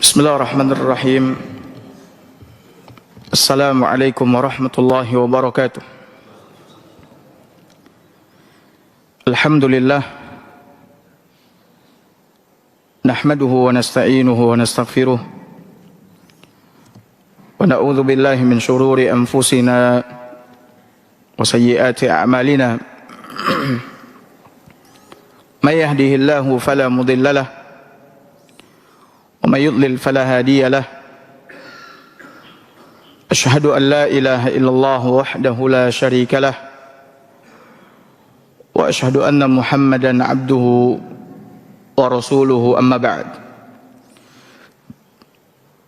Bismillahirrahmanirrahim. Assalamualaikum warahmatullahi wabarakatuh. Alhamdulillah. Nahmaduhu wa nasta'inuhu wa nastaghfiruh. Wa na'udzu billahi min shururi anfusina wa sayyiati a'malina. May yahdihillahu fala mudilla lahu ومن يضلل فلا هادي له أشهد أن لا إله إلا الله وحده لا شريك له وأشهد أن محمدا عبده ورسوله أما بعد.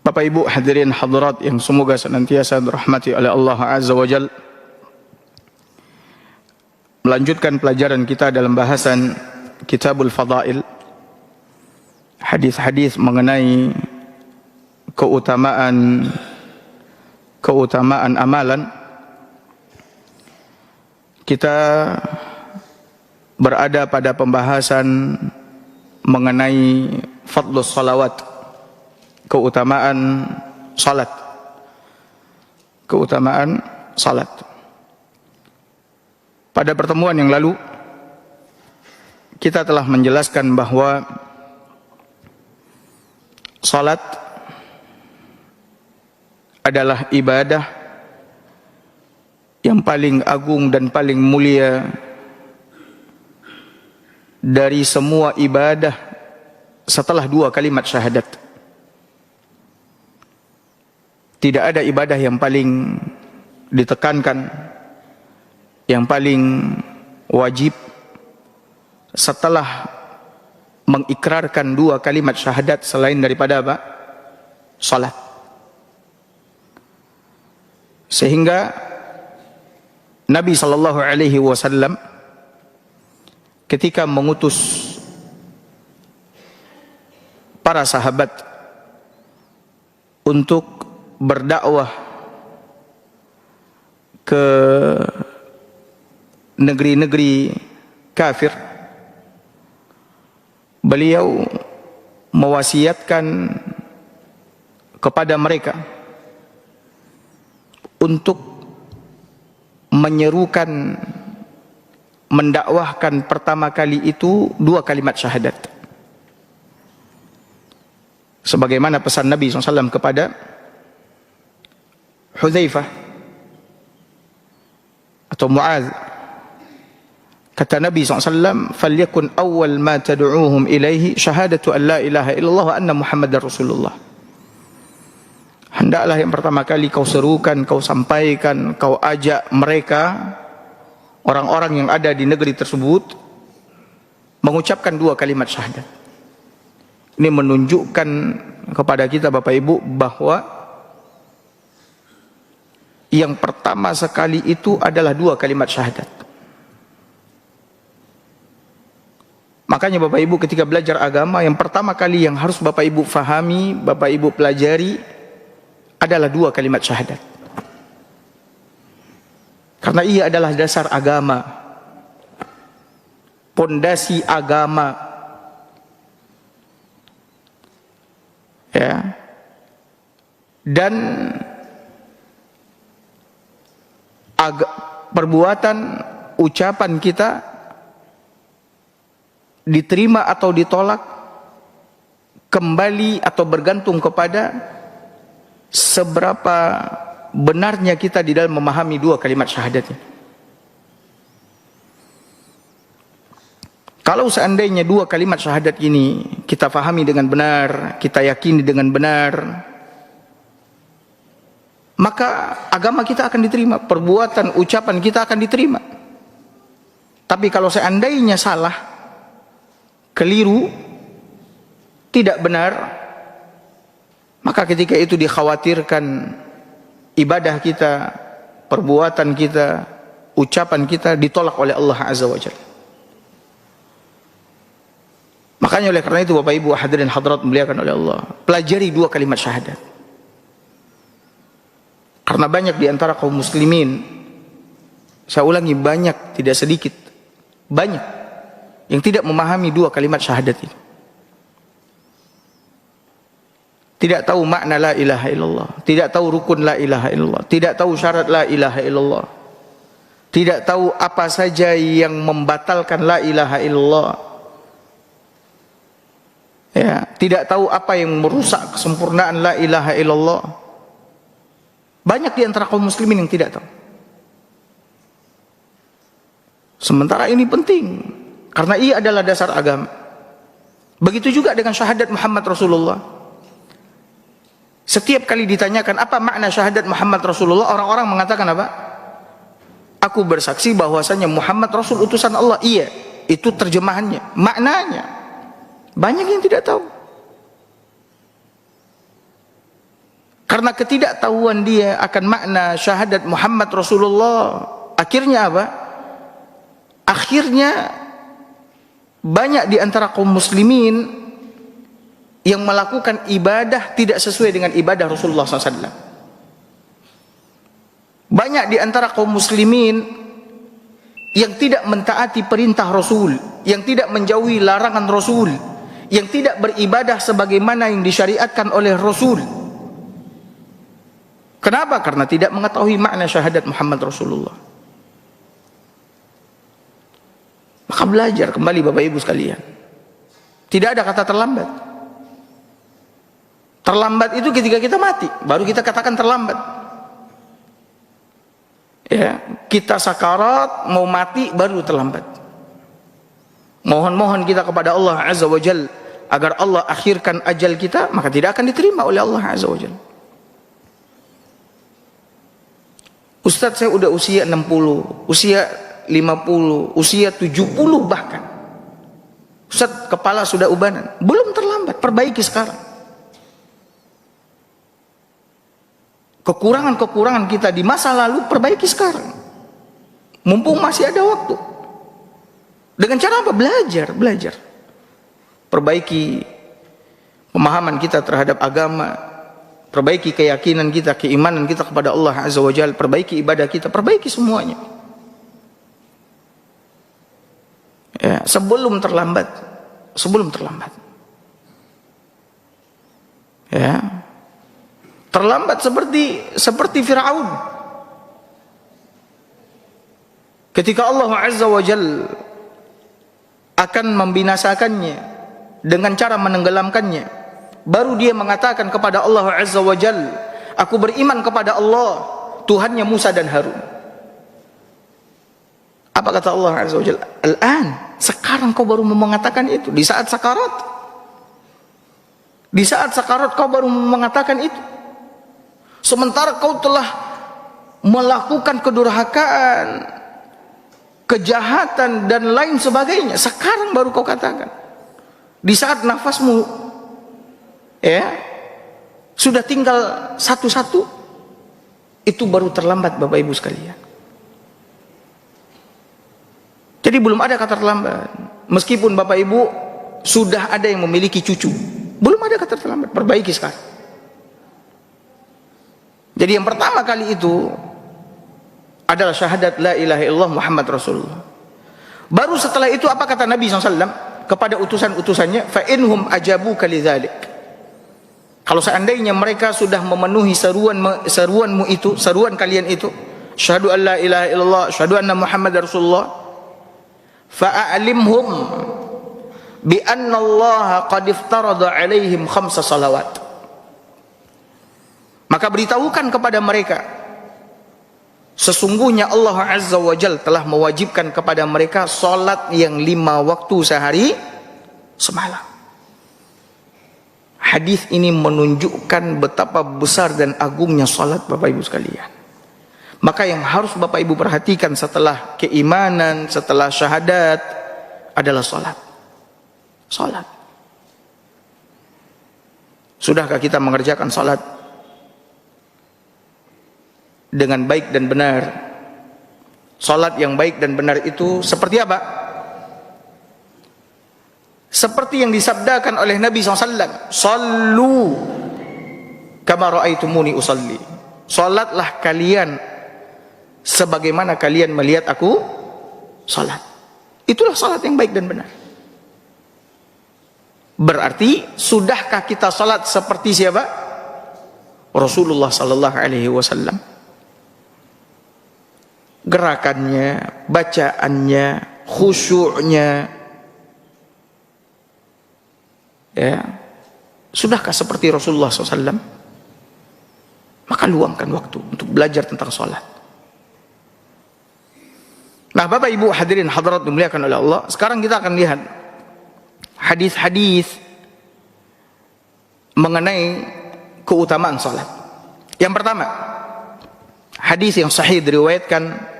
Bapak Ibu hadirin hadirat yang semoga senantiasa dirahmati oleh Allah Azza wa Jalla, melanjutkan pelajaran kita dalam bahasan Kitabul Fadail, hadis-hadis mengenai keutamaan amalan. Kita berada pada pembahasan mengenai fadlus salawat, keutamaan salat. Pada pertemuan yang lalu kita telah menjelaskan bahwa salat adalah ibadah yang paling agung dan paling mulia dari semua ibadah setelah dua kalimat syahadat. Tidak ada ibadah yang paling ditekankan, yang paling wajib setelah mengikrarkan dua kalimat syahadat selain daripada apa? Salat. Sehingga Nabi sallallahu alaihi wasallam ketika mengutus para sahabat untuk berdakwah ke negeri-negeri kafir, beliau mewasiatkan kepada mereka untuk menyerukan, mendakwahkan pertama kali itu dua kalimat syahadat. Sebagaimana pesan Nabi SAW kepada Hudzaifah atau Mu'adz. Kata Nabi SAW, "Falyakun awwal ma tad'uuhum ilaihi syahadatu an la ilaha illallah wa anna Muhammadar Rasulullah." Hendaklah yang pertama kali kau serukan, kau sampaikan, kau ajak mereka, orang-orang yang ada di negeri tersebut, mengucapkan dua kalimat syahadat. Ini menunjukkan kepada kita Bapak Ibu bahwa yang pertama sekali itu adalah dua kalimat syahadat. Makanya Bapak Ibu ketika belajar agama, yang pertama kali yang harus Bapak Ibu fahami, Bapak Ibu pelajari adalah dua kalimat syahadat. Karena ia adalah dasar agama, pondasi agama. Ya. Dan perbuatan, ucapan kita diterima atau ditolak kembali atau bergantung kepada seberapa benarnya kita di dalam memahami dua kalimat syahadat ini. Kalau seandainya dua kalimat syahadat ini kita fahami dengan benar, kita yakini dengan benar, maka agama kita akan diterima, perbuatan, ucapan kita akan diterima. Tapi kalau seandainya salah, keliru, tidak benar, maka ketika itu dikhawatirkan ibadah kita, perbuatan kita, ucapan kita ditolak oleh Allah Azza wa Jalla. Makanya oleh karena itu Bapak Ibu hadirin hadirat muliakan oleh Allah, pelajari dua kalimat syahadat. Karena banyak di antara kaum muslimin, saya ulangi, banyak, tidak sedikit, banyak yang tidak memahami dua kalimat syahadat itu. tidak tahu makna la ilaha illallah, tidak tahu rukun la ilaha illallah, tidak tahu syarat la ilaha illallah, tidak tahu apa saja yang membatalkan la ilaha illallah, ya, tidak tahu apa yang merusak kesempurnaan la ilaha illallah. Banyak di antara kaum muslimin yang tidak tahu. Sementara ini penting karena ia adalah dasar agama. Begitu juga dengan syahadat Muhammad Rasulullah. Setiap kali ditanyakan apa makna syahadat Muhammad Rasulullah, orang-orang mengatakan apa? Aku bersaksi bahwasanya Muhammad Rasul utusan Allah. Iya, itu terjemahannya, maknanya. Banyak yang tidak tahu. Karena ketidaktahuan dia akan makna syahadat Muhammad Rasulullah, akhirnya apa? Akhirnya banyak di antara kaum muslimin yang melakukan ibadah tidak sesuai dengan ibadah Rasulullah SAW. Banyak di antara kaum muslimin yang tidak mentaati perintah Rasul, yang tidak menjauhi larangan Rasul, yang tidak beribadah sebagaimana yang disyariatkan oleh Rasul. Kenapa? Karena tidak mengetahui makna syahadat Muhammad Rasulullah. Maka belajar kembali Bapak Ibu sekalian. Tidak ada kata terlambat. Terlambat itu ketika kita mati, baru kita katakan terlambat. Ya, kita sakarat mau mati baru terlambat. Mohon-mohon kita kepada Allah Azza wa Jalla agar Allah akhirkan ajal kita, maka tidak akan diterima oleh Allah Azza wa Jalla. Ustadz, saya udah usia 60, usia 50, usia 70 bahkan. Ustadz, kepala sudah ubanan. Belum terlambat, perbaiki sekarang. Kekurangan-kekurangan kita di masa lalu perbaiki sekarang. Mumpung masih ada waktu. Dengan cara apa? Belajar. Perbaiki pemahaman kita terhadap agama, perbaiki keyakinan kita, keimanan kita kepada Allah Azza wa Jalla, perbaiki ibadah kita, perbaiki semuanya. Ya, sebelum terlambat. Ya. Terlambat seperti Firaun. Ketika Allah Azza wa Jalla akan membinasakannya dengan cara menenggelamkannya, baru dia mengatakan kepada Allah Azza wa Jalla, aku beriman kepada Allah, Tuhannya Musa dan Harun. Apa kata Allah Azza wa Jalla? Al-an, sekarang kau baru mengatakan itu, di saat sakarat. Di saat sakarat kau baru mengatakan itu. Sementara kau telah melakukan kedurhakaan, kejahatan dan lain sebagainya. Sekarang baru kau katakan. Di saat nafasmu sudah tinggal satu-satu, itu baru terlambat Bapak Ibu sekalian. Jadi belum ada kata terlambat. Meskipun Bapak Ibu sudah ada yang memiliki cucu, belum ada kata terlambat. Perbaiki sekarang. Jadi yang pertama kali itu adalah syahadat la ilaha illallah Muhammad Rasulullah. Baru setelah itu apa kata Nabi SAW kepada utusan-utusannya? Fa inhum ajabu kalidzalik. Kalau seandainya mereka sudah memenuhi seruanmu itu, seruan kalian itu, syahadu an la ilaha illallah, syahadu anna Muhammad Rasulullah, fa'alimhum bi anna Allah qad iftarada alaihim 5 salawat. Maka beritahukan kepada mereka, sesungguhnya Allah Azza wa Jalla telah mewajibkan kepada mereka salat yang 5 waktu sehari semalam. Hadis ini menunjukkan betapa besar dan agungnya salat Bapak Ibu sekalian. Maka yang harus Bapak Ibu perhatikan setelah keimanan, setelah syahadat adalah salat. Salat. Sudahkah kita mengerjakan salat dengan baik dan benar? Salat yang baik dan benar itu seperti apa? Seperti yang disabdakan oleh Nabi SAW, sallu kama ra'aitumuni usalli. Salatlah kalian sebagaimana kalian melihat aku salat. Itulah salat yang baik dan benar. Berarti sudahkah kita salat seperti siapa? Rasulullah sallallahu alaihi wasallam. Gerakannya, bacaannya, khusyuknya, ya, sudahkah seperti Rasulullah SAW? Maka luangkan waktu untuk belajar tentang sholat. Nah, Bapak Ibu hadirin hadirat dimuliakan oleh Allah, sekarang kita akan lihat hadis-hadis mengenai keutamaan sholat. Yang pertama, hadis yang sahih diriwayatkan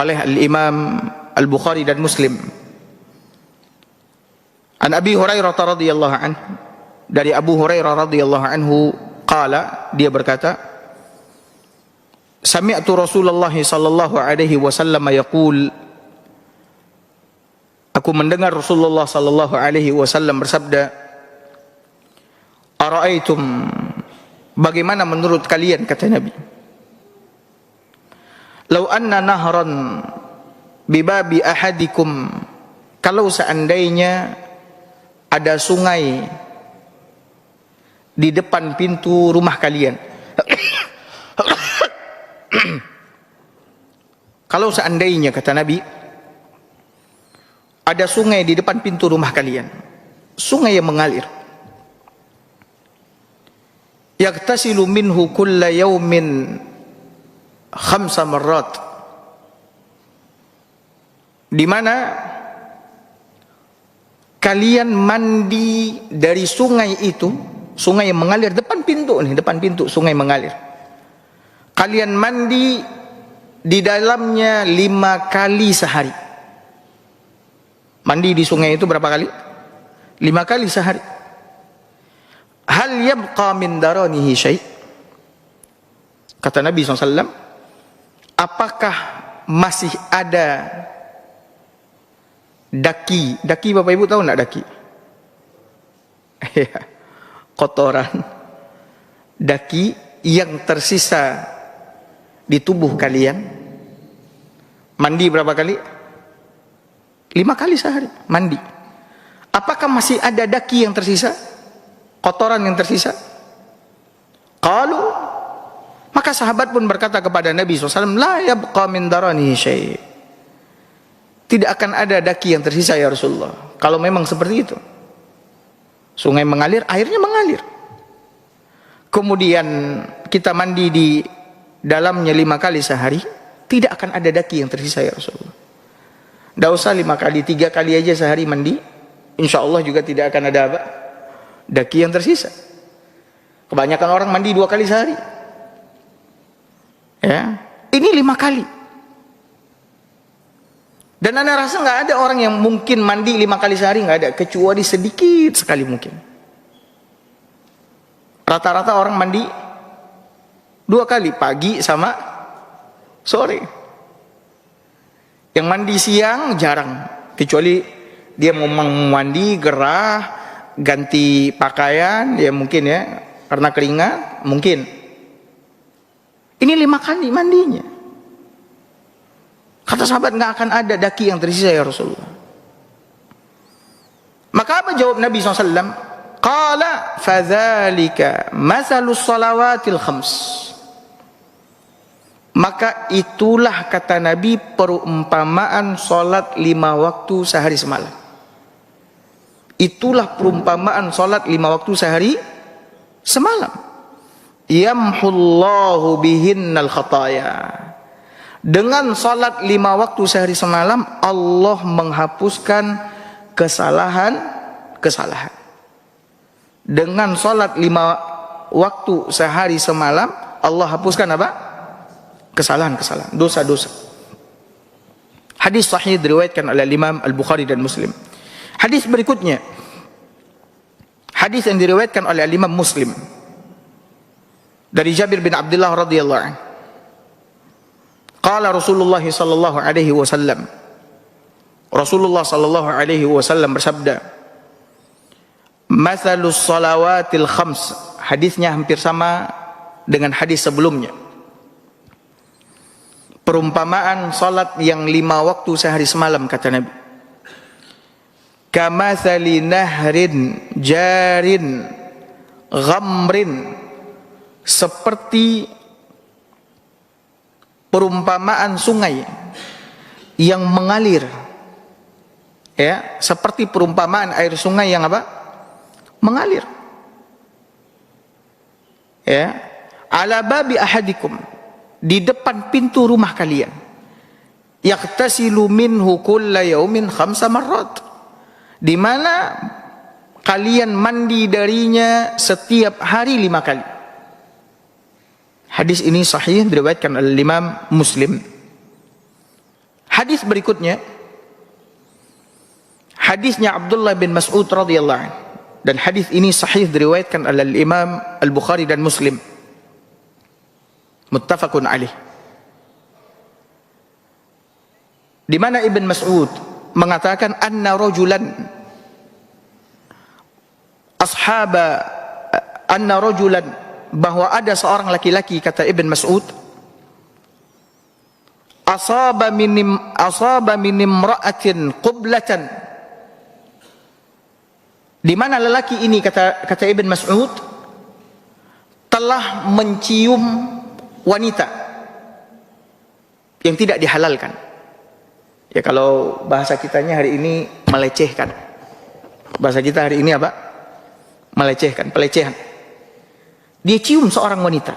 oleh Al-Imam Al-Bukhari dan Muslim. An Abi Hurairah radhiyallahu anhu, dari Abu Hurairah radhiyallahu anhu qala, dia berkata, sami'tu Rasulullah sallallahu alaihi wasallam yaqul, aku mendengar Rasulullah sallallahu alaihi wasallam bersabda, ara'aitum, bagaimana menurut kalian, kata Nabi, lau anna nahran bibabi ahadikum, kalau seandainya ada sungai di depan pintu rumah kalian. Kalau seandainya, kata Nabi, ada sungai di depan pintu rumah kalian, sungai yang mengalir, yaktasilu minhu kulla yawmin 5 marrat, di mana kalian mandi dari sungai itu, sungai yang mengalir depan pintu nih, depan pintu sungai mengalir. Kalian mandi di dalamnya 5 kali sehari. Mandi di sungai itu berapa kali? 5 kali sehari. Hal yabqa min daranihi syai', kata Nabi SAW, apakah masih ada daki? Daki, Bapak Ibu tahu enggak daki? Kotoran, daki yang tersisa di tubuh kalian. Mandi berapa kali? 5 kali sehari mandi. Apakah masih ada daki yang tersisa? Kotoran yang tersisa? Qalu, maka sahabat pun berkata kepada Nabi SAW, la yabqa min daranihi syai', tidak akan ada daki yang tersisa ya Rasulullah. Kalau memang seperti itu, sungai mengalir, airnya mengalir, kemudian kita mandi di dalamnya 5 kali sehari, tidak akan ada daki yang tersisa ya Rasulullah. Tidak usah 5 kali, 3 kali aja sehari mandi, insya Allah juga tidak akan ada apa? Daki yang tersisa. Kebanyakan orang mandi 2 kali sehari, ya, ini 5 kali. Dan Anda rasa nggak ada orang yang mungkin mandi 5 kali sehari, nggak ada, kecuali sedikit sekali mungkin. Rata-rata orang mandi 2 kali, pagi sama sore. Yang mandi siang jarang, kecuali dia mau mandi gerah, ganti pakaian, ya mungkin ya, karena keringat mungkin. Ini 5 kali mandinya. Kata sahabat, nggak akan ada daki yang tersisa ya Rasulullah. Maka apa jawab Nabi SAW? Qala fadzalika mathalus salawatil khams. Maka itulah, kata Nabi, perumpamaan salat 5 waktu sehari semalam. Itulah perumpamaan salat 5 waktu sehari semalam. Yamhullahu bihinnal khataya. Dengan salat 5 waktu sehari semalam, Allah menghapuskan kesalahan-kesalahan. Dengan salat 5 waktu sehari semalam, Allah hapuskan apa? Kesalahan-kesalahan, dosa-dosa. Hadis sahih diriwayatkan oleh Imam Al-Bukhari dan Muslim. Hadis berikutnya, hadis yang diriwayatkan oleh Imam Muslim dari Jabir bin Abdullah radhiyallahu anhu. Qala Rasulullah sallallahu alaihi wasallam, Rasulullah sallallahu alaihi wasallam bersabda, mathalus salawatil khams. Hadisnya hampir sama dengan hadis sebelumnya. Perumpamaan salat yang 5 waktu sehari semalam, kata Nabi, kamathali nahrin jarin ghamrin seperti perumpamaan sungai yang mengalir, ya, seperti perumpamaan air sungai yang apa? Mengalir. Ya, ala babi ahadikum, di depan pintu rumah kalian. Yaqtasilu minhu kulla yaumin 5 marrat, di mana kalian mandi darinya setiap hari 5 kali. Hadis ini sahih, diriwayatkan oleh Imam Muslim. Hadis berikutnya, hadisnya Abdullah bin Mas'ud radhiyallahu anhu, dan hadis ini sahih diriwayatkan oleh Imam Al-Bukhari dan Muslim. Muttafaqun alaih. Di mana Ibn Mas'ud mengatakan anna rajulan bahwa ada seorang laki-laki, kata Ibn Mas'ud, asaba min imra'atin qublatan, di mana lelaki ini, kata Ibn Mas'ud, telah mencium wanita yang tidak dihalalkan. Ya, kalau bahasa kitanya hari ini melecehkan. Bahasa kita hari ini apa? Melecehkan, pelecehan. Dia cium seorang wanita,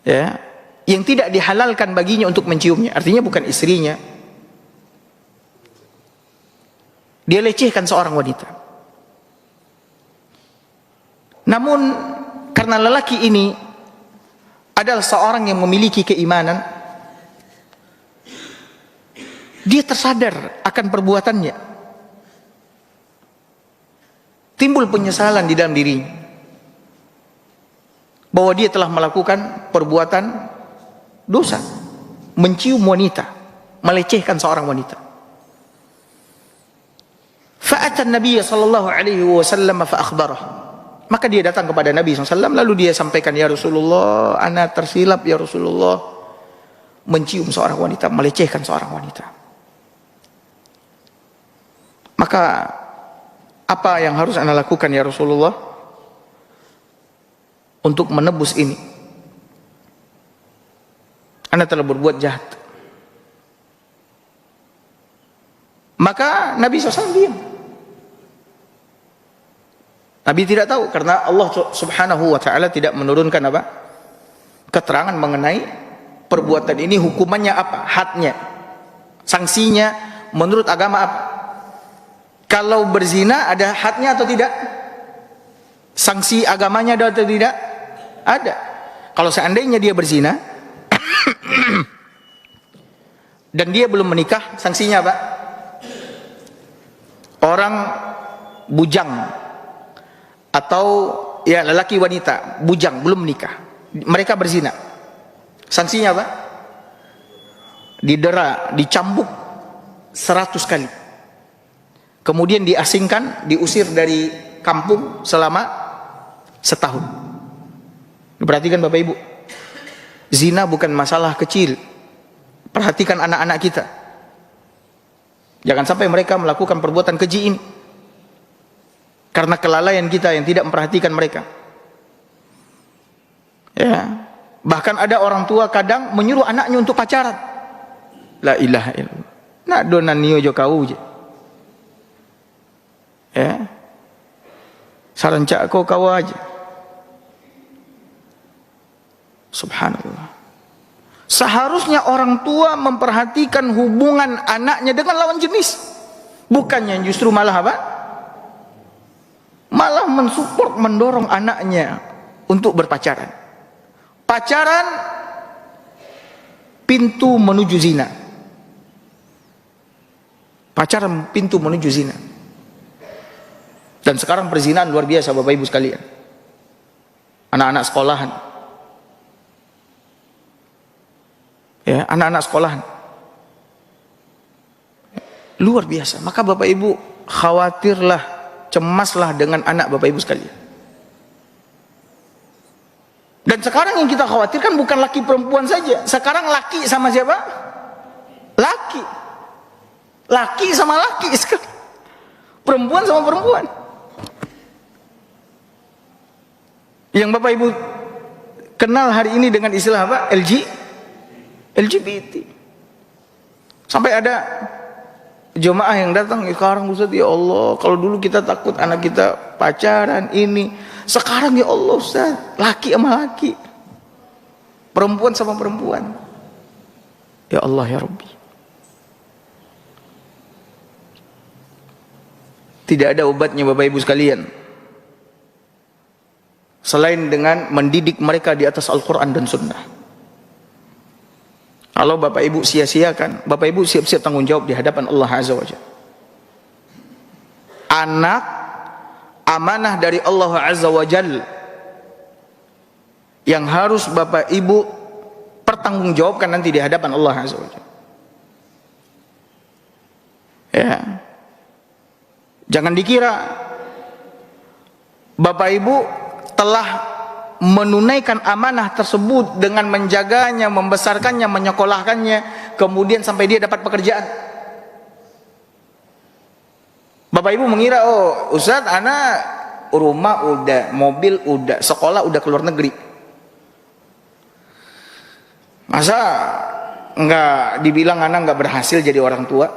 ya, yang tidak dihalalkan baginya untuk menciumnya. Artinya bukan istrinya. Dia lecehkan seorang wanita. Namun karena lelaki ini adalah seorang yang memiliki keimanan, dia tersadar akan perbuatannya. Timbul penyesalan di dalam dirinya bahwa dia telah melakukan perbuatan dosa, mencium wanita, melecehkan seorang wanita. Fa'atan Nabi sallallahu alaihi wasallam fa akhbarah. Maka dia datang kepada Nabi SAW, lalu dia sampaikan, ya Rasulullah, ana tersilap ya Rasulullah, mencium seorang wanita, melecehkan seorang wanita. Maka apa yang harus ana lakukan ya Rasulullah untuk menebus ini? Ana telah berbuat jahat. Maka Nabi SAW diam. Nabi tidak tahu, karena Allah Subhanahu wa ta'ala tidak menurunkan apa? Keterangan mengenai perbuatan ini, hukumannya apa? Hadnya, sanksinya menurut agama apa? Kalau berzina ada hadnya atau tidak? Sanksi agamanya ada atau tidak? Ada. Kalau seandainya dia berzina dan dia belum menikah, sanksinya apa? Orang bujang, atau ya lelaki wanita bujang belum menikah, mereka berzina, sanksinya apa? Didera, dicambuk 100 kali, kemudian diasingkan, diusir dari kampung selama setahun. Perhatikan Bapak Ibu, zina bukan masalah kecil. Perhatikan anak-anak kita, jangan sampai mereka melakukan perbuatan keji ini karena kelalaian kita yang tidak memperhatikan mereka. Ya, bahkan ada orang tua kadang menyuruh anaknya untuk pacaran. La ilaha illallah. Nak donan niyo jo kau je. Ya. Sarancak kau aja. Subhanallah. Seharusnya orang tua memperhatikan hubungan anaknya dengan lawan jenis, bukannya justru malah apa? Malah mensupport, mendorong anaknya untuk berpacaran. Pacaran pintu menuju zina. Pacaran pintu menuju zina. Dan sekarang perzinahan luar biasa Bapak Ibu sekalian. Anak-anak sekolahan. Ya, anak-anak sekolahan. Luar biasa. Maka Bapak Ibu khawatirlah, cemaslah dengan anak Bapak Ibu sekalian. Dan sekarang yang kita khawatirkan bukan laki perempuan saja. Sekarang laki sama siapa? Laki. Laki sama laki sekarang. Perempuan sama perempuan. Yang Bapak Ibu kenal hari ini dengan istilah apa? LGBT. Sampai ada jemaah yang datang, sekarang Ustaz, ya Allah, kalau dulu kita takut anak kita pacaran ini, sekarang ya Allah Ustaz, laki sama laki, perempuan sama perempuan. Ya Allah ya Rabbi. Tidak ada obatnya Bapak Ibu sekalian selain dengan mendidik mereka di atas Al-Quran dan Sunnah. Kalau Bapak Ibu sia-siakan, Bapak Ibu siap-siap tanggung jawab di hadapan Allah Azza wa Jalla. Anak amanah dari Allah Azza wa Jalla yang harus Bapak Ibu pertanggungjawabkan nanti di hadapan Allah Azza wa Jalla. Ya. Jangan dikira Bapak Ibu telah menunaikan amanah tersebut dengan menjaganya, membesarkannya, menyekolahkannya, kemudian sampai dia dapat pekerjaan. Bapak Ibu mengira, oh Ustaz, anak rumah udah, mobil udah, sekolah udah, keluar negeri. Masa enggak dibilang anak enggak berhasil jadi orang tua?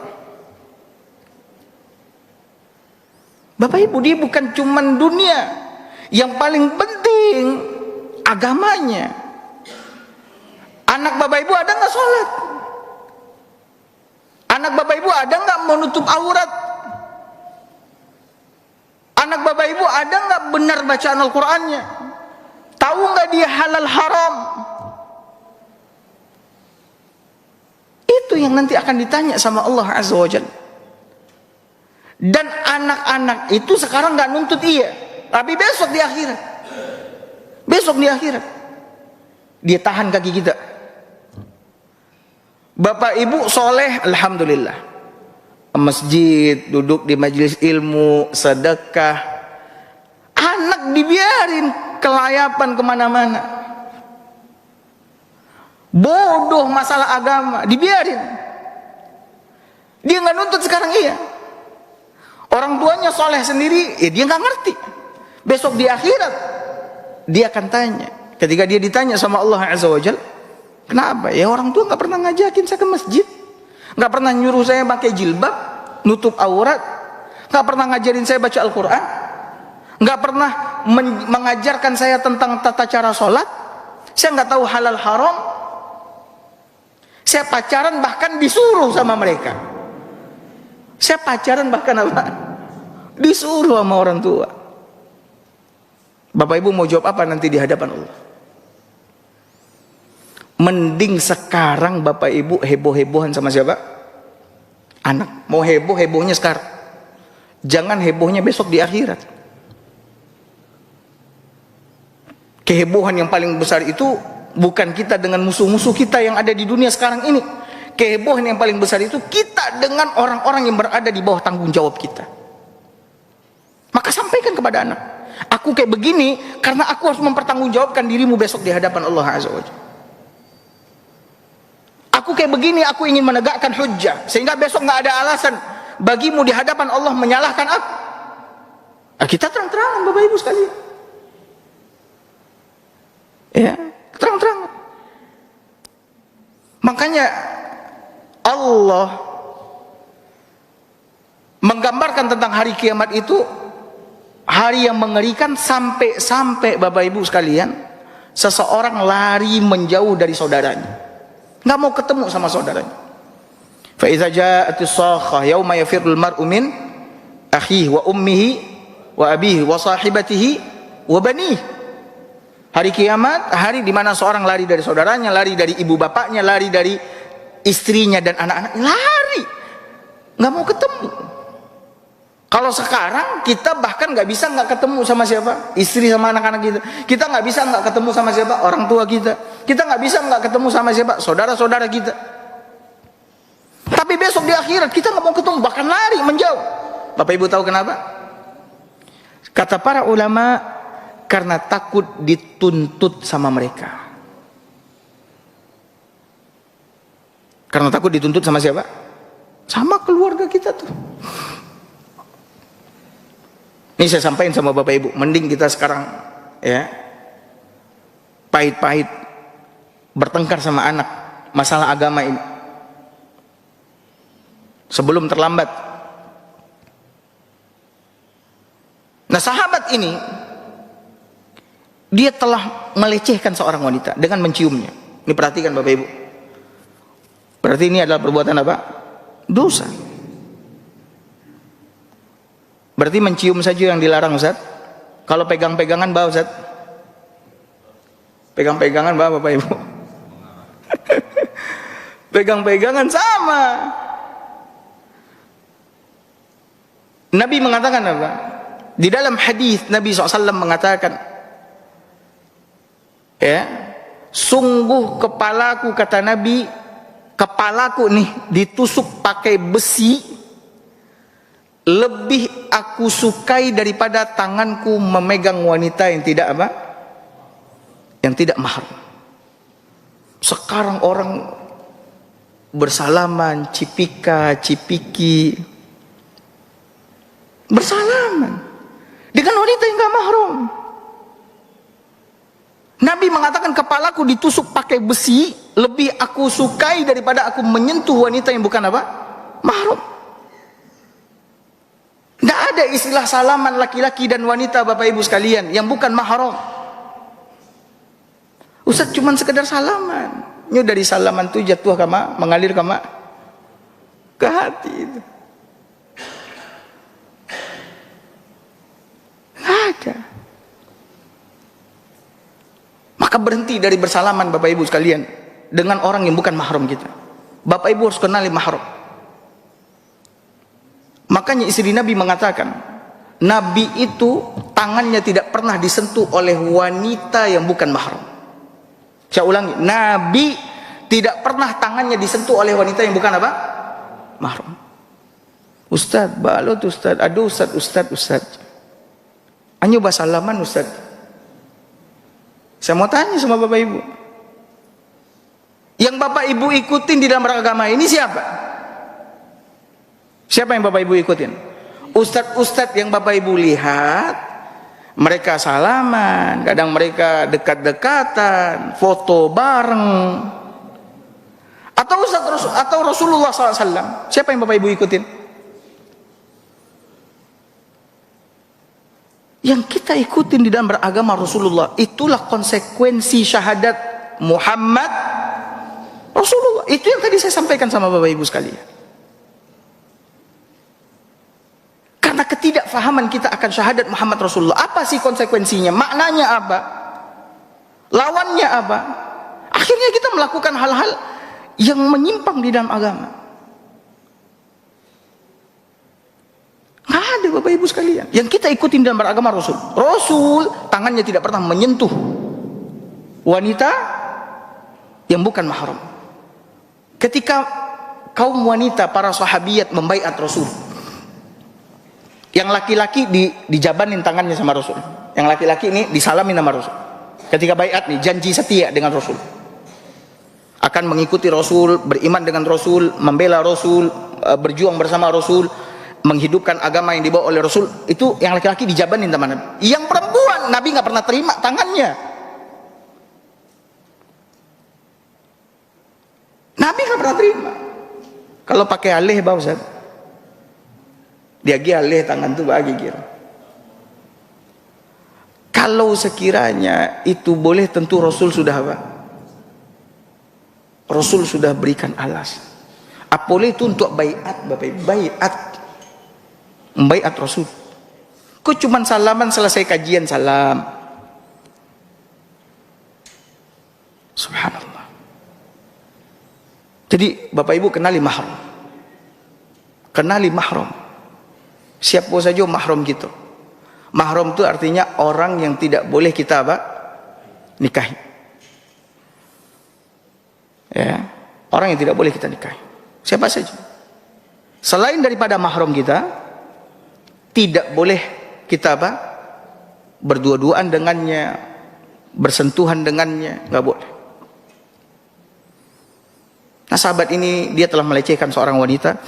Bapak Ibu, dia bukan cuman dunia, yang paling penting agamanya. Anak Bapak Ibu ada nggak sholat? Anak Bapak Ibu ada nggak menutup aurat? Anak Bapak Ibu ada nggak benar bacaan Al-Qur'annya? Tahu nggak dia halal haram? Itu yang nanti akan ditanya sama Allah Azza wa Jalla. Dan anak-anak itu sekarang nggak nuntut iya, tapi besok di akhirat, besok di akhirat dia tahan kaki kita. Bapak Ibu soleh, alhamdulillah, masjid, duduk di majelis ilmu, sedekah. Anak dibiarin kelayapan kemana-mana, bodoh masalah agama, dibiarin. Dia nggak nuntut sekarang iya. Orang tuanya soleh sendiri, ya dia nggak ngerti. Besok di akhirat dia akan tanya. Ketika dia ditanya sama Allah Azza wa Jalla, kenapa? Ya orang tua nggak pernah ngajakin saya ke masjid, nggak pernah nyuruh saya pakai jilbab, nutup aurat, nggak pernah ngajarin saya baca Al-Quran, nggak pernah mengajarkan saya tentang tata cara sholat. Saya nggak tahu halal haram. Saya pacaran bahkan disuruh sama mereka. Saya pacaran bahkan apa? Disuruh sama orang tua. Bapak Ibu mau jawab apa nanti di hadapan Allah? Mending sekarang Bapak Ibu heboh-hebohan sama siapa? Anak. Mau heboh-hebohnya sekarang. Jangan hebohnya besok di akhirat. Kehebohan yang paling besar itu bukan kita dengan musuh-musuh kita yang ada di dunia sekarang ini. Kehebohan yang paling besar itu kita dengan orang-orang yang berada di bawah tanggung jawab kita. Maka sampaikan kepada anak, aku kayak begini karena aku harus mempertanggungjawabkan dirimu besok di hadapan Allah Azza wa Jalla. Aku kayak begini, aku ingin menegakkan hujjah sehingga besok nggak ada alasan bagimu di hadapan Allah menyalahkan aku. Kita terang-terangan Bapak Ibu sekalian. Ya, terang-terangan. Makanya Allah menggambarkan tentang hari kiamat itu hari yang mengerikan, sampai Bapak Ibu sekalian, seseorang lari menjauh dari saudaranya, nggak mau ketemu sama saudaranya. Fa idza ja'atis sakhah yauma yafirrul mar'u min akhihi wa ummihi wa abihi wa sahibatihi wa banihi. Hari kiamat, hari di mana seorang lari dari saudaranya, lari dari ibu bapaknya, lari dari istrinya dan anak-anaknya, lari, nggak mau ketemu. Kalau sekarang kita bahkan nggak bisa nggak ketemu sama siapa, istri sama anak-anak kita. Kita nggak bisa nggak ketemu sama siapa, orang tua kita. Kita nggak bisa nggak ketemu sama siapa, saudara-saudara kita. Tapi besok di akhirat kita nggak mau ketemu, bahkan lari menjauh. Bapak Ibu tahu kenapa? Kata para ulama, karena takut dituntut sama mereka. Karena takut dituntut sama siapa? Sama keluarga kita tuh. Ini saya sampaikan sama Bapak Ibu, mending kita sekarang ya pahit-pahit bertengkar sama anak masalah agama ini sebelum terlambat. Nah, sahabat ini dia telah melecehkan seorang wanita dengan menciumnya. Ini perhatikan Bapak Ibu. Berarti ini adalah perbuatan apa? Dosa. Berarti mencium saja yang dilarang, Ustaz. Kalau pegang-pegangan bau, Ustaz. Pegang-pegangan bau, Bapak Ibu. Pegang-pegangan sama. Nabi mengatakan apa? Di dalam hadis Nabi SAW mengatakan, ya, sungguh kepalaku, kata Nabi, kepalaku nih ditusuk pakai besi lebih aku sukai daripada tanganku memegang wanita yang tidak apa? Yang tidak mahram. Sekarang orang bersalaman, cipika, cipiki, bersalaman dengan wanita yang gak mahram. Nabi mengatakan kepalaku ditusuk pakai besi lebih aku sukai daripada aku menyentuh wanita yang bukan apa? Mahram. Tidak ada istilah salaman laki-laki dan wanita Bapak Ibu sekalian yang bukan mahram. Ustaz cuma sekedar salaman. Ini dari salaman itu jatuh kama, mengalir kama ke hati itu. Tidak ada. Maka berhenti dari bersalaman Bapak Ibu sekalian dengan orang yang bukan mahram kita. Bapak Ibu harus kenali mahram. Makanya istri Nabi mengatakan, Nabi itu tangannya tidak pernah disentuh oleh wanita yang bukan mahram. Saya ulangi, Nabi tidak pernah tangannya disentuh oleh wanita yang bukan apa? Mahram. Ustaz, balot Ustaz, aduh Ustaz. Anyo basalaman Ustaz. Saya mau tanya sama Bapak Ibu. Yang Bapak Ibu ikutin di dalam beragama ini siapa? Siapa yang Bapak Ibu ikutin? Ustadz-ustadz yang Bapak Ibu lihat, mereka salaman, kadang mereka dekat-dekatan, foto bareng. Atau Rasulullah SAW. Siapa yang Bapak Ibu ikutin? Yang kita ikutin di dalam beragama Rasulullah, itulah konsekuensi syahadat Muhammad Rasulullah. Itu yang tadi saya sampaikan sama Bapak Ibu sekalian. Karena ketidakfahaman kita akan syahadat Muhammad Rasulullah. Apa sih konsekuensinya? Maknanya apa? Lawannya apa? Akhirnya kita melakukan hal-hal yang menyimpang di dalam agama. Nggak ada Bapak Ibu sekalian. Yang kita ikutin dalam beragama Rasul. Rasul tangannya tidak pernah menyentuh wanita yang bukan mahram. Ketika kaum wanita, para sahabiyat membaiat Rasul, yang laki-laki dijabanin tangannya sama Rasul, yang laki-laki ini disalamin sama Rasul. Ketika baiat nih, janji setia dengan Rasul, akan mengikuti Rasul, beriman dengan Rasul, membela Rasul, berjuang bersama Rasul, menghidupkan agama yang dibawa oleh Rasul. Itu yang laki-laki dijabanin sama Nabi. Yang perempuan Nabi nggak pernah terima tangannya. Nabi nggak pernah terima. Kalau pakai alih bau Ustaz, dia alih tangan tuh bagi kira. Kalau sekiranya itu boleh, tentu Rasul sudah apa? Rasul sudah berikan alas. Apalagi itu untuk baiat, Bapak Ibu, baiat Rasul. Kok cuman salaman selesai kajian salam? Subhanallah. Jadi Bapak Ibu kenali mahram. Kenali mahram. Siapa saja mahram kita. Mahram itu artinya orang yang tidak boleh kita apa? Nikahi. Ya, orang yang tidak boleh kita nikahi. Siapa saja. Selain daripada mahram kita, tidak boleh kita apa? Berdua-duaan dengannya, bersentuhan dengannya, nggak boleh. Nah, sahabat ini dia telah melecehkan seorang wanita.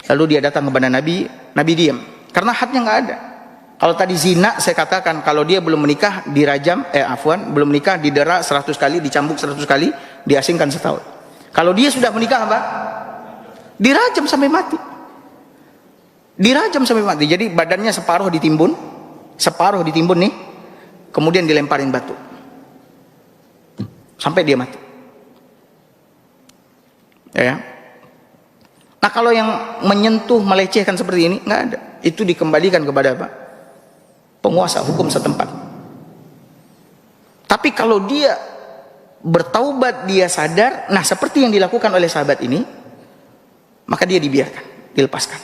Lalu dia datang kepada Nabi, Nabi diam karena hadnya nggak ada. Kalau tadi zina, saya katakan kalau dia belum menikah dirajam, belum menikah didera 100 kali, dicambuk 100 kali, diasingkan setahun. Kalau dia sudah menikah apa? Dirajam sampai mati. Dirajam sampai mati. Jadi badannya separuh ditimbun nih, kemudian dilemparin batu sampai dia mati. Ya. Nah, kalau yang menyentuh, melecehkan seperti ini nggak ada. Itu dikembalikan kepada apa? Penguasa hukum setempat. Tapi kalau dia bertaubat, dia sadar, nah seperti yang dilakukan oleh sahabat ini, maka dia dibiarkan, dilepaskan.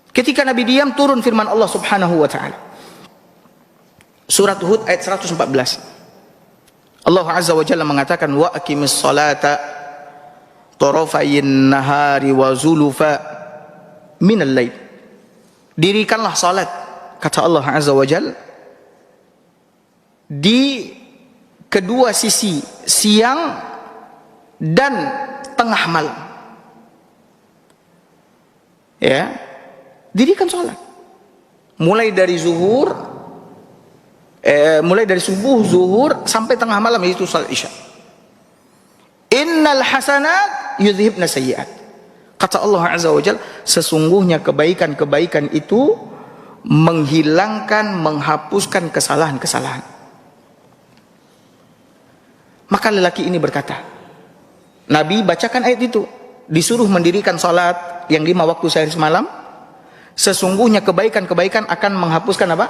Ketika Nabi diam, turun firman Allah Subhanahu wa taala. Surat Hud ayat 114. Allah Azza wa Jalla mengatakan, wa aqimis salata tarafayin nahari wa zulufa minal lail. Dirikanlah salat, kata Allah Azza wa Jalla, di kedua sisi siang dan tengah malam. Ya, dirikan salat. Mulai dari subuh, zuhur sampai tengah malam, yaitu salat Isya. Innal hasanat yudhibna sayyi'at. Kata Allah Azza wa Jalla, sesungguhnya kebaikan-kebaikan itu menghilangkan, menghapuskan kesalahan-kesalahan. Maka lelaki ini berkata, Nabi bacakan ayat itu, disuruh mendirikan salat yang 5 waktu sehari semalam, sesungguhnya kebaikan-kebaikan akan menghapuskan apa?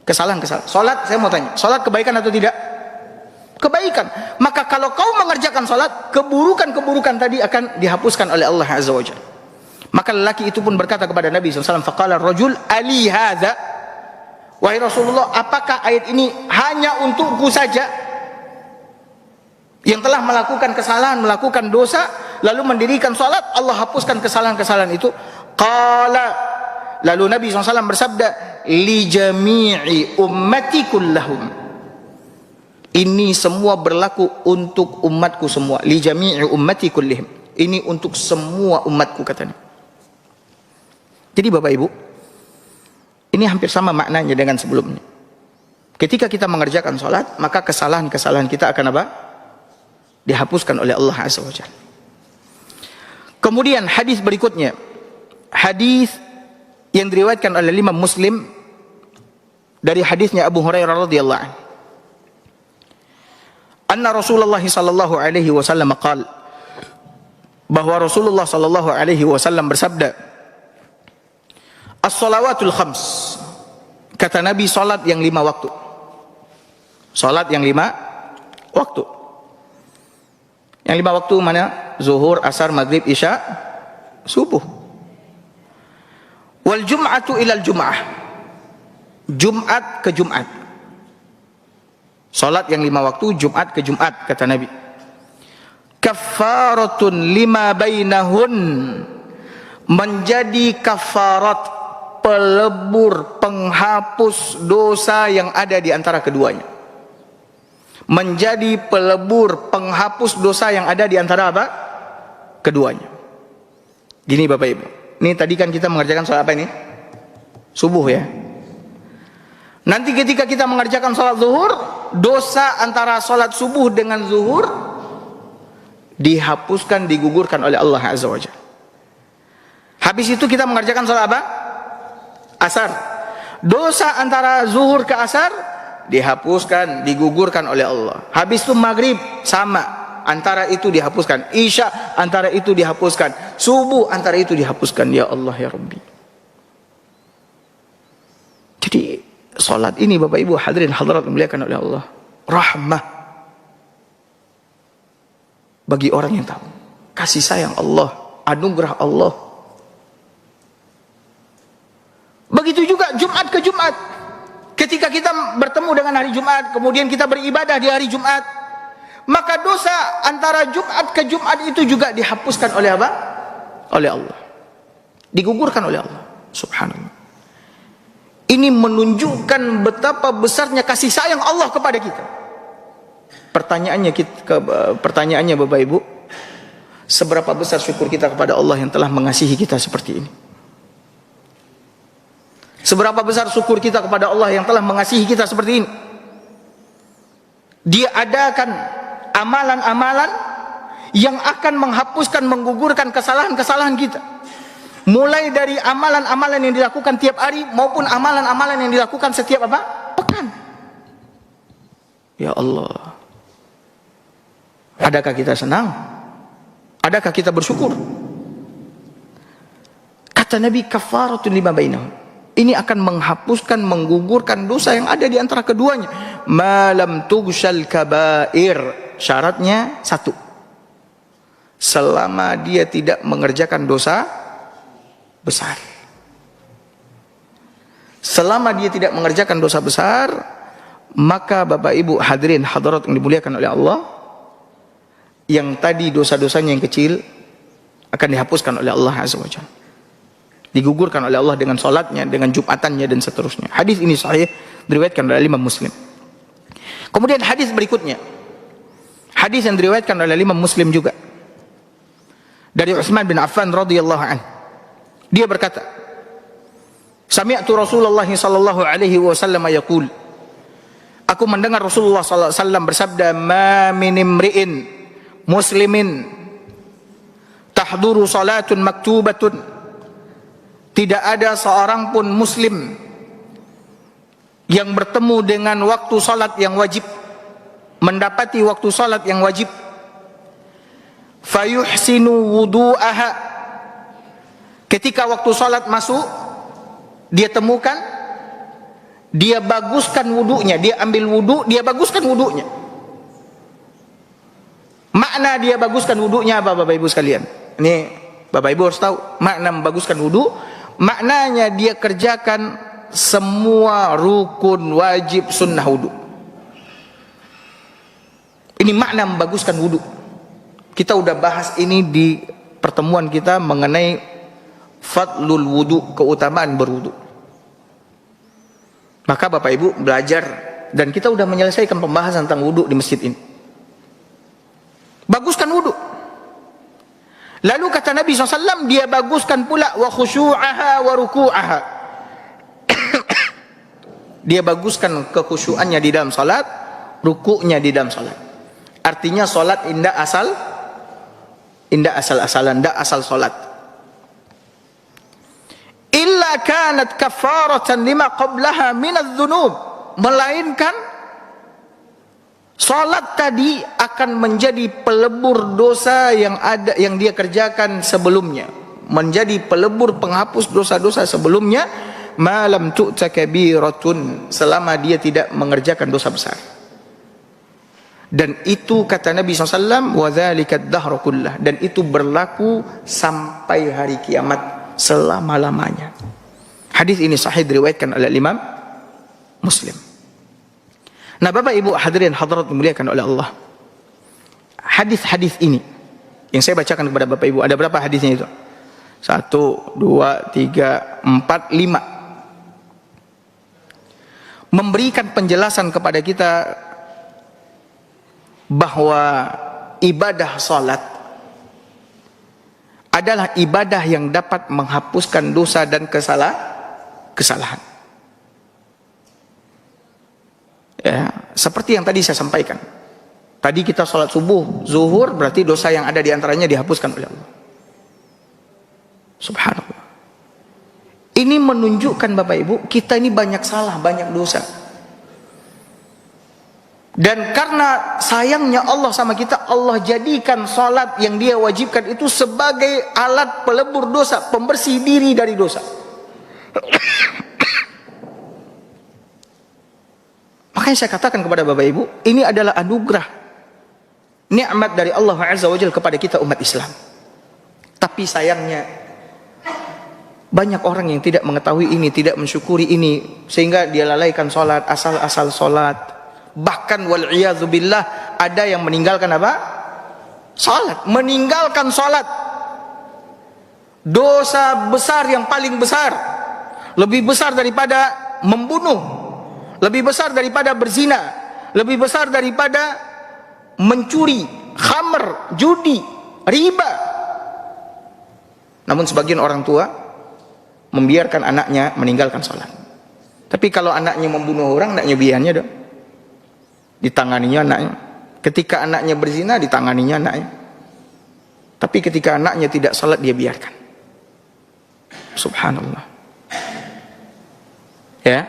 Kesalahan-kesalahan. Salat, saya mau tanya, salat kebaikan atau tidak? Kebaikan. Maka kalau kau mengerjakan salat, keburukan-keburukan tadi akan dihapuskan oleh Allah Azza wa Jalla. Maka lelaki itu pun berkata kepada Nabi SAW, faqala rajul ali hadza, wahai Rasulullah, apakah ayat ini hanya untukku saja yang telah melakukan kesalahan, melakukan dosa, lalu mendirikan salat, Allah hapuskan kesalahan-kesalahan itu? Qala, lalu Nabi SAW bersabda, li jami'i ummati kullahum, ini semua berlaku untuk umatku semua. Li jami'i ummati kullihim, ini untuk semua umatku, katanya. Jadi Bapak Ibu, ini hampir sama maknanya dengan sebelumnya. Ketika kita mengerjakan sholat, maka kesalahan-kesalahan kita akan apa? Dihapuskan oleh Allah Azza wa Jalla. Kemudian hadis berikutnya, hadis yang diriwayatkan oleh Imam Muslim dari hadisnya Abu Hurairah radhiyallahu anhu. Anna Rasulullah sallallahu alaihi wasallam qala, bahwa Rasulullah sallallahu alaihi wasallam bersabda, as-salawatul khams, kata Nabi, salat yang 5 waktu. Salat yang 5 waktu. Yang 5 waktu mana? Zuhur, asar, maghrib, isya, subuh. Wal jum'atu ilal jum'ah, Jumat ke Jumat. Salat yang 5 waktu, Jumat ke Jumat, kata Nabi. Kafaratun lima bainahun, menjadi kafarat, pelebur, penghapus dosa yang ada di antara keduanya. Menjadi pelebur, penghapus dosa yang ada di antara apa? Keduanya. Gini Bapak Ibu, ini tadi kan kita mengerjakan salat apa ini? Subuh ya. Nanti ketika kita mengerjakan salat zuhur, dosa antara salat subuh dengan zuhur dihapuskan, digugurkan oleh Allah Azza wa Jalla. Habis itu kita mengerjakan salat apa? Asar. Dosa antara zuhur ke asar dihapuskan, digugurkan oleh Allah. Habis itu maghrib sama, antara itu dihapuskan. Isya antara itu dihapuskan. Subuh antara itu dihapuskan. Ya Allah ya Rabbi. Jadi salat ini Bapak Ibu hadirin hadirat dimuliakan oleh Allah, rahmah bagi orang yang tahu, kasih sayang Allah, anugerah Allah. Begitu juga Jumat ke Jumat. Ketika kita bertemu dengan hari Jumat, kemudian kita beribadah di hari Jumat, maka dosa antara Jumat ke Jumat itu juga dihapuskan oleh apa? Oleh Allah, digugurkan oleh Allah. Subhanallah. Ini menunjukkan betapa besarnya kasih sayang Allah kepada kita. Pertanyaannya Bapak Ibu, seberapa besar syukur kita kepada Allah yang telah mengasihi kita seperti ini? Seberapa besar syukur kita kepada Allah yang telah mengasihi kita seperti ini. Dia adakan amalan-amalan yang akan menghapuskan, menggugurkan kesalahan-kesalahan kita. Mulai dari amalan-amalan yang dilakukan tiap hari maupun amalan-amalan yang dilakukan setiap apa? Pekan. Ya Allah. Adakah kita senang? Adakah kita bersyukur? Kata Nabi, kafaratun lima bainahum. Ini akan menghapuskan, menggugurkan dosa yang ada di antara keduanya. Malam tughsyal kabair. Syaratnya satu. Selama dia tidak mengerjakan dosa besar. Selama dia tidak mengerjakan dosa besar, maka Bapak Ibu hadirin hadirat yang dimuliakan oleh Allah, yang tadi dosa-dosanya yang kecil akan dihapuskan oleh Allah Azza wa Jalla. Digugurkan oleh Allah dengan salatnya, dengan jumatannya dan seterusnya. Hadis ini sahih, diriwayatkan oleh Imam Muslim. Kemudian hadis berikutnya, hadis yang diriwayatkan oleh Imam Muslim juga, dari Utsman bin Affan radhiyallahu anhu. Dia berkata, sami'tu Rasulullah sallallahu alaihi wasallam yaqul, aku mendengar Rasulullah sallallahu alaihi wasallam bersabda, ma min imri'in muslimin tahduru salatun maktubatun. Tidak ada seorang pun muslim yang bertemu dengan waktu salat yang wajib, mendapati waktu salat yang wajib, fayuhsinu wudu'aha, ketika waktu salat masuk dia temukan, dia baguskan wudunya, dia ambil wudu, dia baguskan wudunya. Makna dia baguskan wudunya apa Bapak Ibu sekalian? Ini Bapak Ibu harus tahu makna membaguskan wudu. Maknanya dia kerjakan semua rukun wajib sunnah wudu. Ini makna membaguskan wudu. Kita udah bahas ini di pertemuan kita mengenai fadlul wudu, keutamaan berwudu. Maka Bapak Ibu belajar, dan kita udah menyelesaikan pembahasan tentang wudu di masjid ini. Baguskan wudu. Lalu kata Nabi SAW, dia baguskan pula wa khusyu'aha wa ruku'aha. Dia baguskan kekhusyuannya di dalam salat, rukuknya di dalam salat. Artinya salat indah asal-asalan, indah asal salat. Illa kanat kafaratan lima qablaha minadz dzunub, melainkan salat tadi akan menjadi pelebur dosa yang ada, yang dia kerjakan sebelumnya, menjadi pelebur penghapus dosa-dosa sebelumnya, malam tu'ta kabiratun, selama dia tidak mengerjakan dosa besar. Dan itu kata Nabi SAW, wa dzalika ad-dahr kullah, dan itu berlaku sampai hari kiamat selama-lamanya. Hadis ini sahih, diriwayatkan oleh Imam Muslim. Nah Bapak Ibu hadirin hadirat dimuliakan oleh Allah, hadis-hadis ini yang saya bacakan kepada Bapak Ibu, ada berapa hadisnya itu? 1, 2, 3, 4, 5. Memberikan penjelasan kepada kita bahwa ibadah salat adalah ibadah yang dapat menghapuskan dosa dan kesalahan. Ya, seperti yang tadi saya sampaikan. Tadi kita sholat subuh, zuhur, berarti dosa yang ada di antaranya dihapuskan oleh Allah. Subhanallah. Ini menunjukkan Bapak Ibu, kita ini banyak salah, banyak dosa. Dan karena sayangnya Allah sama kita, Allah jadikan sholat yang dia wajibkan itu sebagai alat pelebur dosa, pembersih diri dari dosa. Makanya saya katakan kepada Bapak Ibu, ini adalah anugerah, nikmat dari Allah Azza wa Jalla kepada kita umat Islam. Tapi sayangnya banyak orang yang tidak mengetahui ini, tidak mensyukuri ini, sehingga dia lalaikan sholat, asal-asal sholat. Bahkan wal'iyadzubillah, ada yang meninggalkan apa? Sholat, meninggalkan sholat. Dosa besar yang paling besar, lebih besar daripada membunuh, lebih besar daripada berzina, lebih besar daripada mencuri, khamr, judi, riba. Namun sebagian orang tua membiarkan anaknya meninggalkan sholat. Tapi kalau anaknya membunuh orang, anaknya biarnya dong. Ditanganinya anaknya. Ketika anaknya berzina, ditanganinya anaknya. Tapi ketika anaknya tidak salat, dia biarkan. Subhanallah. Ya.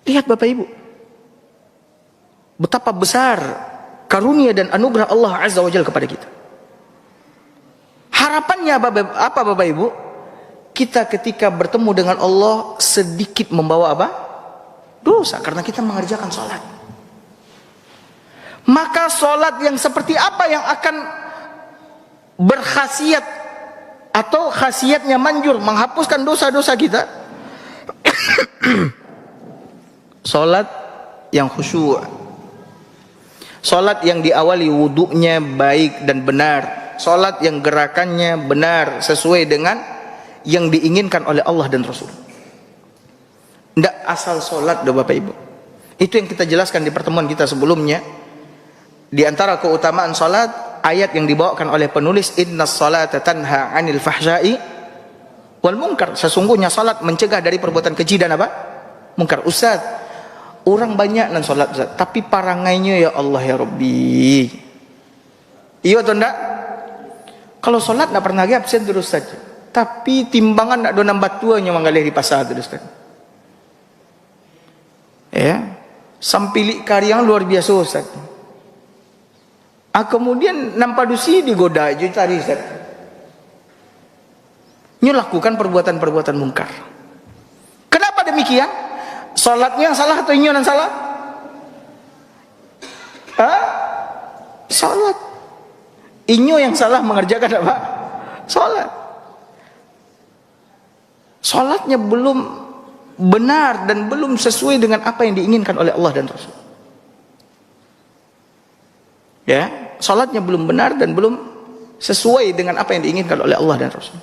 Lihat Bapak Ibu. Betapa besar karunia dan anugerah Allah Azza wa Jalla kepada kita. Harapannya apa Bapak Ibu? Kita ketika bertemu dengan Allah sedikit membawa apa? Dosa, karena kita mengerjakan sholat. Maka sholat yang seperti apa yang akan berkhasiat atau khasiatnya manjur menghapuskan dosa-dosa kita? Sholat yang khusyuk, sholat yang diawali wudunya baik dan benar, sholat yang gerakannya benar sesuai dengan yang diinginkan oleh Allah dan Rasul. Tidak asal sholat doh Bapak Ibu. Itu yang kita jelaskan di pertemuan kita sebelumnya. Di antara keutamaan sholat, ayat yang dibawakan oleh penulis, innas salata tanha 'anil fahsya'i wal munkar. Sesungguhnya sholat mencegah dari perbuatan keji dan apa? Munkar. Ustaz, orang banyak nan sholat Ustaz, tapi parangainya ya Allah ya Rabbi. Iya atau enggak? Kalau sholat enggak pernah absen terus saja. Tapi timbangan enggak donam batuannya manggalih di pasar terus Ustaz. Ya, sampilik karyang luar biasa Ustaz. Kemudian nampadusi digoda aja cari Ustaz. Nyu lakukan perbuatan-perbuatan mungkar. Kenapa demikian? Salatnya yang salah atau inyo yang salah? Salat. Inyo yang salah mengerjakan apa? Salat. Salatnya belum benar dan belum sesuai dengan apa yang diinginkan oleh Allah dan Rasul. Ya, salatnya belum benar dan belum sesuai dengan apa yang diinginkan oleh Allah dan Rasul.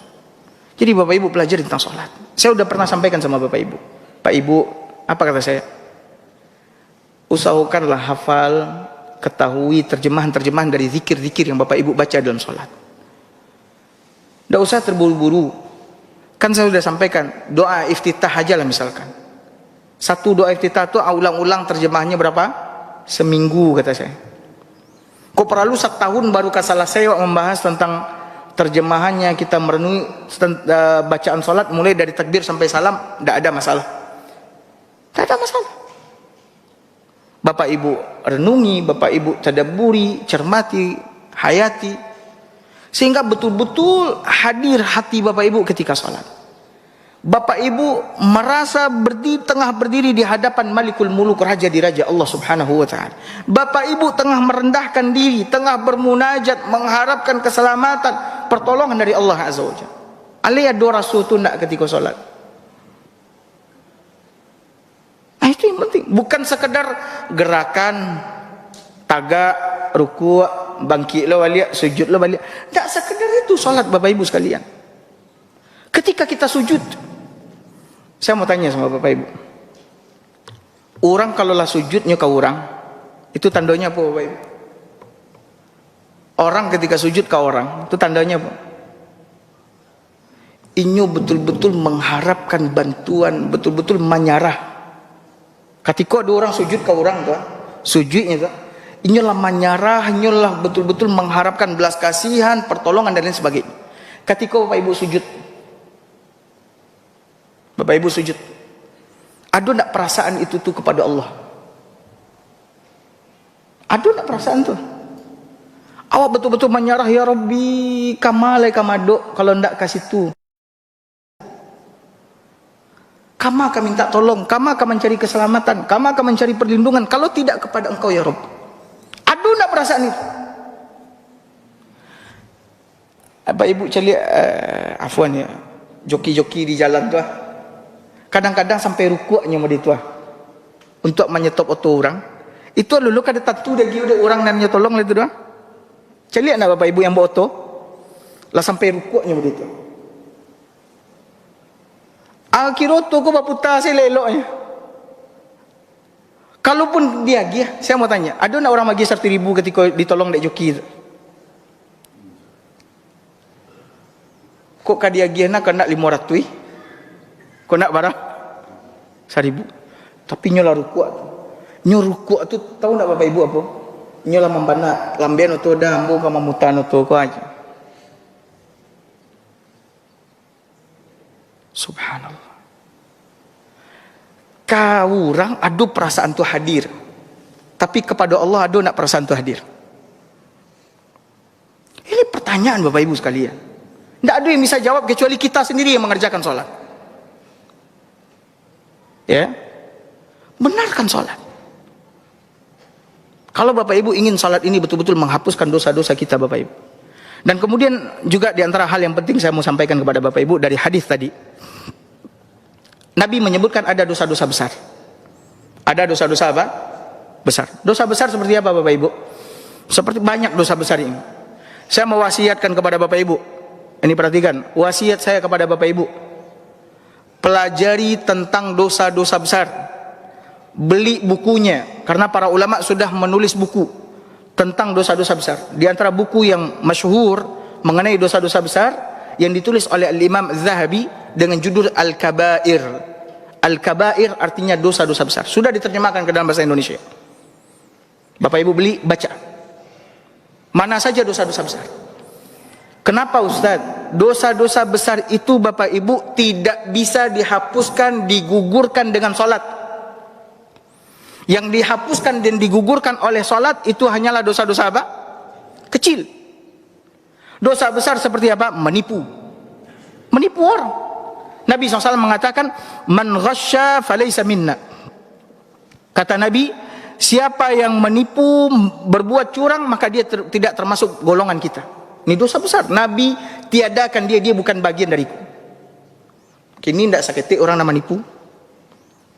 Jadi Bapak Ibu pelajari tentang salat. Saya sudah pernah sampaikan sama Bapak Ibu. Pak Ibu, apa kata saya? Usahakanlah hafal, ketahui terjemahan-terjemahan dari zikir-zikir yang Bapak Ibu baca dalam salat. Tidak usah terburu-buru. Kan saya sudah sampaikan, doa iftitah aja lah misalkan. Satu doa iftitah itu ulang-ulang terjemahannya berapa? Seminggu kata saya. Kok perlu setahun baru salah saya membahas tentang terjemahannya, kita merenungi bacaan salat mulai dari takbir sampai salam, tidak ada masalah. Tidak ada masalah. Bapak Ibu renungi, Bapak Ibu tadabburi, cermati, hayati, sehingga betul-betul hadir hati Bapak Ibu ketika salat. Bapak Ibu merasa tengah berdiri di hadapan Malikul Muluk, Raja di Raja Allah Subhanahu wa taala. Bapak Ibu tengah merendahkan diri, tengah bermunajat mengharapkan keselamatan, pertolongan dari Allah Azza wa Jalla. Aliyah doa Rasul itu nak ketika salat. Itu yang penting, bukan sekedar gerakan tagak, ruku', bangkit lo balik, sujud lo balik. Tak sekedar itu salat Bapak Ibu sekalian. Ketika kita sujud, saya mau tanya sama Bapak Ibu. Orang kalaulah sujudnya ke orang, itu tandanya apa Bapak Ibu? Orang ketika sujud ke orang, itu tandanya apa? Inyo betul-betul mengharapkan bantuan, betul-betul menyerah. Ketika ada orang sujud ke orang tuh, sujudnya tuh, inyolah menyerah, inyolah betul-betul mengharapkan belas kasihan, pertolongan dan lain sebagainya. Ketika Bapak Ibu sujud, Bapak Ibu sujud, ada tak perasaan itu tuh kepada Allah? Ada tak perasaan tuh? Awak betul-betul menyerah, ya Rabbi, kamalai kamadok, kalau ndak kasih tuh. Kamu akan minta tolong, kamu akan mencari keselamatan, kamu akan mencari perlindungan, kalau tidak kepada Engkau ya Rabb. Ada tak perasaan itu? Bapak Ibu cari afwan ya, joki-joki di jalan tuh. Kadang-kadang sampai rukuknya mau itu untuk menyetop auto orang. Itu dulu kada tatu dah udah orang nanya tolong itu doang. Cari anak Bapak Ibu yang bawa auto, lah sampai rukuknya begitu. Akhirat tu kau baputa saya leloknya. Kalaupun dia gih, saya mau tanya, ada nak orang bagi 1.000 ketika ditolong dek joki? Kok kadia gih nak kena 500? Kau nak barang 1,000. Tapi nyola rukuk. Nyo rukuk tu tahu nak Bapak Ibu apa? Nyola membana lambian tu dah ambo ka mamutan tu ko aja. Subhanallah. Kau orang ada perasaan tu hadir. Tapi kepada Allah ada nak perasaan tu hadir. Ini pertanyaan Bapak Ibu sekalian. Tidak ada yang bisa jawab kecuali kita sendiri yang mengerjakan solat. Ya, benarkan solat. Kalau Bapak Ibu ingin solat ini betul-betul menghapuskan dosa-dosa kita Bapak Ibu. Dan kemudian juga di antara hal yang penting saya mau sampaikan kepada Bapak Ibu dari hadis tadi. Nabi menyebutkan ada dosa-dosa besar. Ada dosa-dosa apa? Besar. Dosa besar seperti apa Bapak Ibu? Seperti banyak dosa besar ini. Saya mewasiatkan kepada Bapak Ibu. Ini perhatikan, wasiat saya kepada Bapak Ibu. Pelajari tentang dosa-dosa besar. Beli bukunya, karena para ulama sudah menulis buku tentang dosa-dosa besar. Di antara buku yang masyhur mengenai dosa-dosa besar yang ditulis oleh Al-Imam Zahabi dengan judul Al-Kabair. Al-Kabair artinya dosa-dosa besar. Sudah diterjemahkan ke dalam bahasa Indonesia. Bapak Ibu beli, baca. Mana saja dosa-dosa besar. Kenapa Ustaz? Dosa-dosa besar itu Bapak Ibu tidak bisa dihapuskan, digugurkan dengan solat. Yang dihapuskan dan digugurkan oleh solat itu hanyalah dosa-dosa apa? Kecil. Dosa besar seperti apa? Menipu. Menipu orang. Nabi SAW mengatakan, Man ghasya falaysa minna. Kata Nabi, siapa yang menipu, berbuat curang, maka dia tidak termasuk golongan kita. Ini dosa besar. Nabi tiadakan dia bukan bagian dariku. Kini tidak sakit orang nama nipu.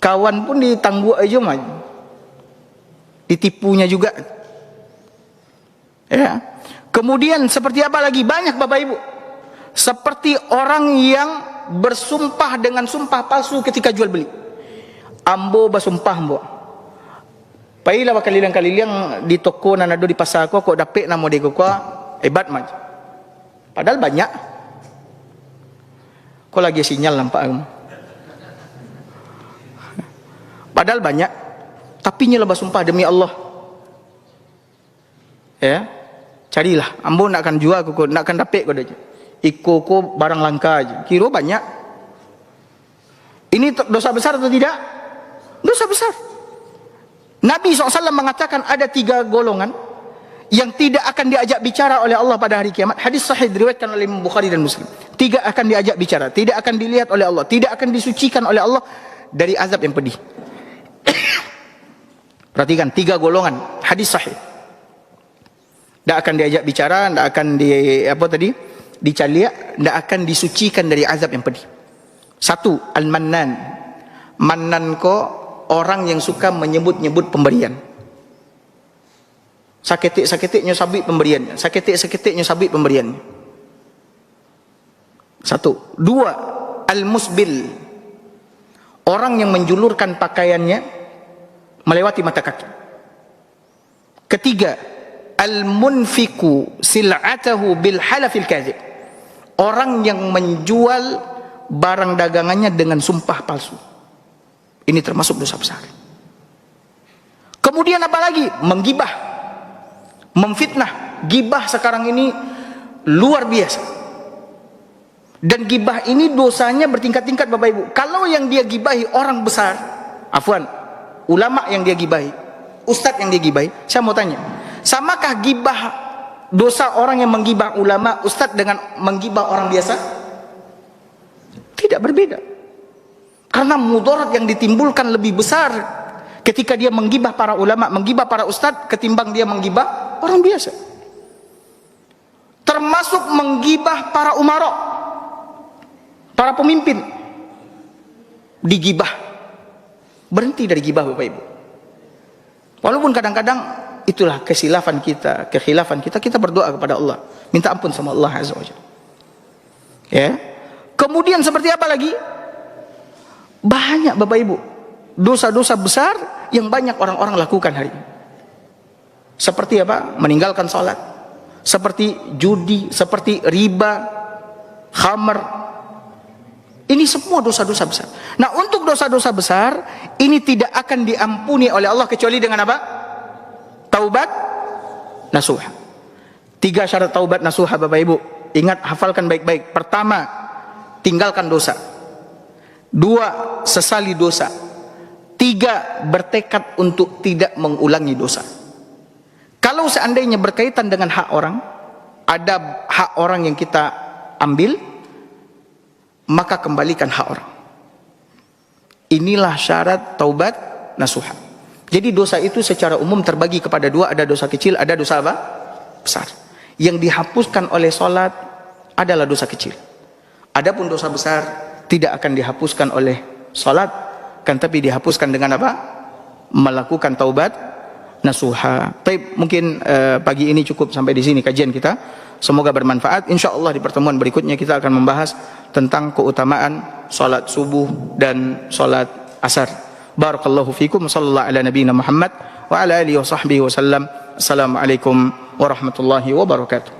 Kawan pun ditangguh aja maju. Ditipunya juga. Ya. Kemudian seperti apa lagi? Banyak Bapak Ibu. Seperti orang yang bersumpah dengan sumpah palsu ketika jual beli. Ambo bersumpah ambo. Pailah kalilang-kalilang di toko nanado di pasar ko kok dapet namo de ko hebat mah. Padahal banyak. Kok lagi sinyal nampak kamu. Padahal banyak. Tapi nyela bersumpah demi Allah. Ya. Carilah. Ambo nak akan jual ko nak akan dapet ko dah. Iko ko barang langka aja. Kira banyak. Ini dosa besar atau tidak? Dosa besar. Nabi SAW mengatakan ada 3 golongan yang tidak akan diajak bicara oleh Allah pada hari kiamat. Hadis sahih diriwayatkan oleh Imam Bukhari dan Muslim. 3 akan diajak bicara, tidak akan dilihat oleh Allah, tidak akan disucikan oleh Allah dari azab yang pedih. Perhatikan 3 golongan, hadis sahih. Tidak akan diajak bicara, tidak akan dicaliak, tidak akan disucikan dari azab yang pedih. 1, al-mannan. Mannan ko orang yang suka menyebut-nyebut pemberian. Saketik-saketiknya sabit pemberiannya. Saketik-saketiknya sabit pemberiannya. 1. 2, al-musbil. Orang yang menjulurkan pakaiannya melewati mata kaki. 3, al-munfiku sil'atahu bil halafil kadhib. Orang yang menjual barang dagangannya dengan sumpah palsu. Ini termasuk dosa besar. Kemudian apa lagi? Menggibah, memfitnah. Gibah sekarang ini luar biasa. Dan gibah ini dosanya bertingkat-tingkat Bapak Ibu. Kalau yang dia gibahi orang besar, ulama yang dia gibahi, ustadz yang dia gibahi, saya mau tanya, samakah gibah dosa orang yang menggibah ulama, ustadz dengan menggibah orang biasa? Tidak berbeda. Karena mudarat yang ditimbulkan lebih besar ketika dia menggibah para ulama, menggibah para ustadz ketimbang dia menggibah orang biasa. Termasuk menggibah para umara, para pemimpin. Digibah. Berhenti dari gibah Bapak Ibu. Walaupun kadang-kadang itulah kekhilafan kita, kita berdoa kepada Allah, minta ampun sama Allah Azza wa Jalla. Ya. Kemudian seperti apa lagi? Banyak Bapak Ibu dosa-dosa besar yang banyak orang-orang lakukan hari ini. Seperti apa? Meninggalkan salat, seperti judi, seperti riba, khamar, Ini semua dosa-dosa besar. Nah, untuk dosa-dosa besar ini tidak akan diampuni oleh Allah kecuali dengan apa? Taubat nasuha. 3 syarat taubat nasuha, Bapak Ibu. Ingat, hafalkan baik-baik. Pertama, tinggalkan dosa. 2, sesali dosa. 3, bertekad untuk tidak mengulangi dosa. Kalau seandainya berkaitan dengan hak orang, ada hak orang yang kita ambil, maka kembalikan hak orang. Inilah syarat taubat nasuha. Jadi dosa itu secara umum terbagi kepada 2, ada dosa kecil, ada dosa apa? Besar. Yang dihapuskan oleh salat adalah dosa kecil. Adapun dosa besar tidak akan dihapuskan oleh salat, kan tapi dihapuskan dengan apa? Melakukan taubat nasuha. Baik, mungkin pagi ini cukup sampai di sini kajian kita. Semoga bermanfaat. InsyaAllah di pertemuan berikutnya kita akan membahas tentang keutamaan salat subuh dan salat asar. Barakallahu fikum. Sallallahu ala nabiyina Muhammad wa ala alihi wa sahbihi wa sallam. Assalamualaikum warahmatullahi wabarakatuh.